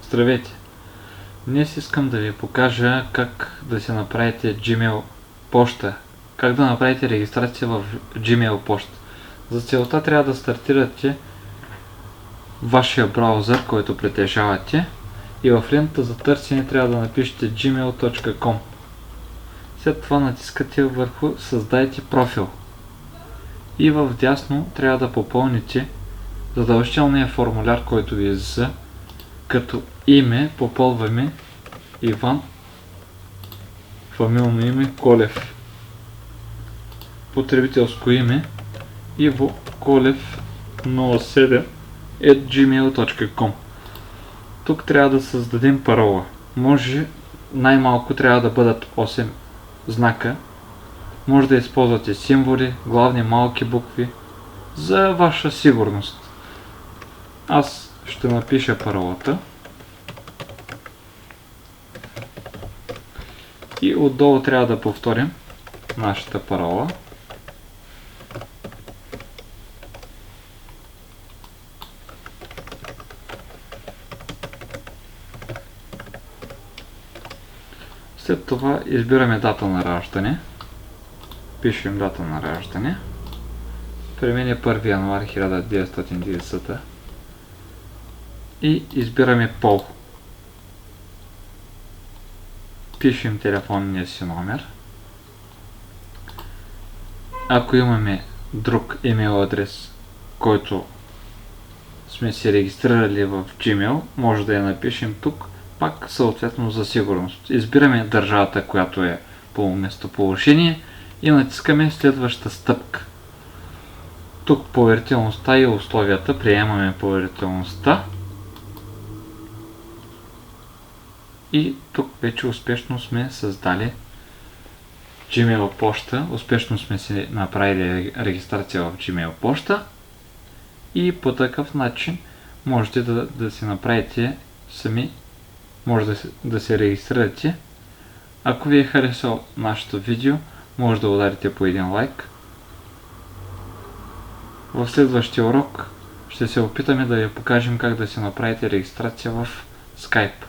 Здравейте! Днес искам да ви покажа как да си направите Gmail почта. Как да направите регистрация в Gmail почта. За целта трябва да стартирате вашия браузър, който притежавате, и в лентата за търсене трябва да напишете gmail.com. След това натискате върху Създайте профил. И в дясно трябва да попълните задължителния формуляр, който ви излиза, като име попълваме Иван, фамилно име Колев, потребителско име Иво Колев 07 @gmail.com. Тук трябва да създадем парола. Може най-малко трябва да бъдат 8 знака. Може да използвате символи, главни малки букви, за ваша сигурност. Аз ще напиша паролата и отдолу трябва да повторим нашата парола. След това избираме дата на раждане. Пишем дата на раждане. При мен е 1 януари 1990 и избираме пол. Пишем телефонния си номер. Ако имаме друг имейл адрес, който сме си регистрирали в Gmail, може да я напишем тук, пак съответно за сигурност. Избираме държавата, която е по местоположение и натискаме следващата стъпка. Тук поверителността и условията, приемаме поверителността. И тук вече успешно сме създали Gmail почта, успешно сме си направили регистрация в Gmail почта и по такъв начин можете да си направите сами, може да се регистрирате. Ако ви е харесал нашето видео, може да ударите по един лайк. В следващия урок ще се опитаме да ви покажем как да си направите регистрация в Skype.